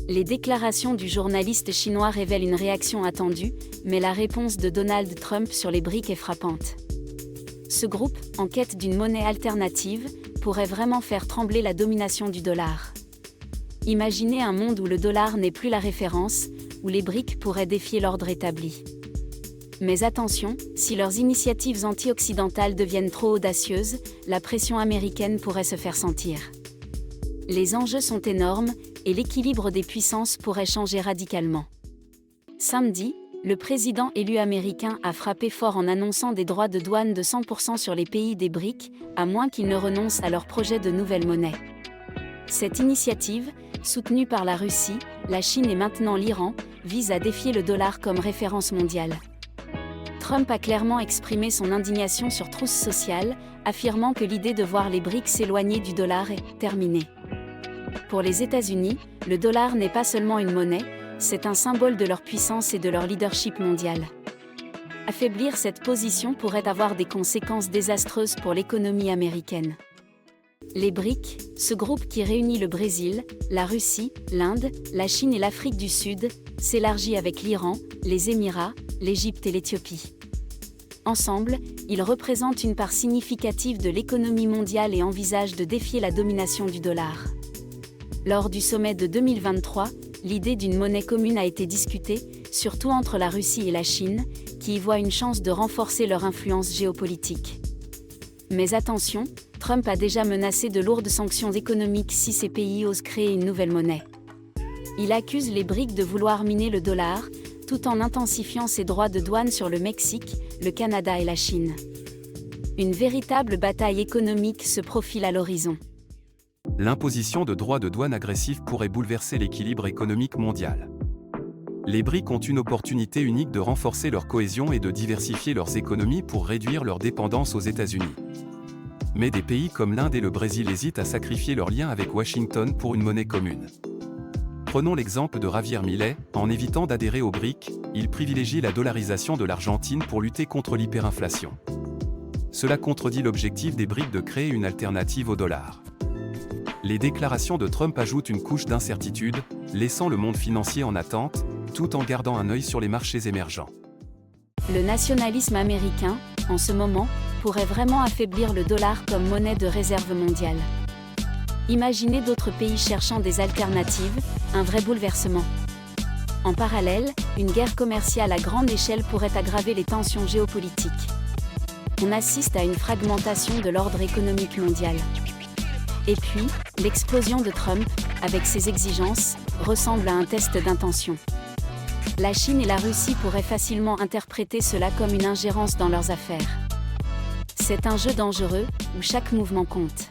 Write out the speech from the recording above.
Les déclarations du journaliste chinois révèlent une réaction attendue, mais la réponse de Donald Trump sur les BRICS est frappante. Ce groupe, en quête d'une monnaie alternative, pourrait vraiment faire trembler la domination du dollar. Imaginez un monde où le dollar n'est plus la référence, où les BRICS pourraient défier l'ordre établi. Mais attention, si leurs initiatives anti-occidentales deviennent trop audacieuses, la pression américaine pourrait se faire sentir. Les enjeux sont énormes, et l'équilibre des puissances pourrait changer radicalement. Samedi, le président élu américain a frappé fort en annonçant des droits de douane de 100% sur les pays des BRICS, à moins qu'ils ne renoncent à leur projet de nouvelle monnaie. Cette initiative, soutenue par la Russie, la Chine et maintenant l'Iran, vise à défier le dollar comme référence mondiale. Trump a clairement exprimé son indignation sur Truth Social, affirmant que l'idée de voir les BRICS s'éloigner du dollar est terminée. Pour les États-Unis, le dollar n'est pas seulement une monnaie, c'est un symbole de leur puissance et de leur leadership mondial. Affaiblir cette position pourrait avoir des conséquences désastreuses pour l'économie américaine. Les BRICS, ce groupe qui réunit le Brésil, la Russie, l'Inde, la Chine et l'Afrique du Sud, s'élargit avec l'Iran, les Émirats, l'Égypte et l'Éthiopie. Ensemble, ils représentent une part significative de l'économie mondiale et envisagent de défier la domination du dollar. Lors du sommet de 2023, l'idée d'une monnaie commune a été discutée, surtout entre la Russie et la Chine, qui y voient une chance de renforcer leur influence géopolitique. Mais attention, Trump a déjà menacé de lourdes sanctions économiques si ces pays osent créer une nouvelle monnaie. Il accuse les BRICS de vouloir miner le dollar, tout en intensifiant ses droits de douane sur le Mexique, le Canada et la Chine. Une véritable bataille économique se profile à l'horizon. L'imposition de droits de douane agressifs pourrait bouleverser l'équilibre économique mondial. Les BRICS ont une opportunité unique de renforcer leur cohésion et de diversifier leurs économies pour réduire leur dépendance aux États-Unis. Mais des pays comme l'Inde et le Brésil hésitent à sacrifier leurs liens avec Washington pour une monnaie commune. Prenons l'exemple de Javier Milei, en évitant d'adhérer aux BRICS, il privilégie la dollarisation de l'Argentine pour lutter contre l'hyperinflation. Cela contredit l'objectif des BRICS de créer une alternative au dollar. Les déclarations de Trump ajoutent une couche d'incertitude, laissant le monde financier en attente, tout en gardant un œil sur les marchés émergents. Le nationalisme américain, en ce moment, pourrait vraiment affaiblir le dollar comme monnaie de réserve mondiale. Imaginez d'autres pays cherchant des alternatives, un vrai bouleversement. En parallèle, une guerre commerciale à grande échelle pourrait aggraver les tensions géopolitiques. On assiste à une fragmentation de l'ordre économique mondial. Et puis, l'explosion de Trump, avec ses exigences, ressemble à un test d'intention. La Chine et la Russie pourraient facilement interpréter cela comme une ingérence dans leurs affaires. C'est un jeu dangereux, où chaque mouvement compte.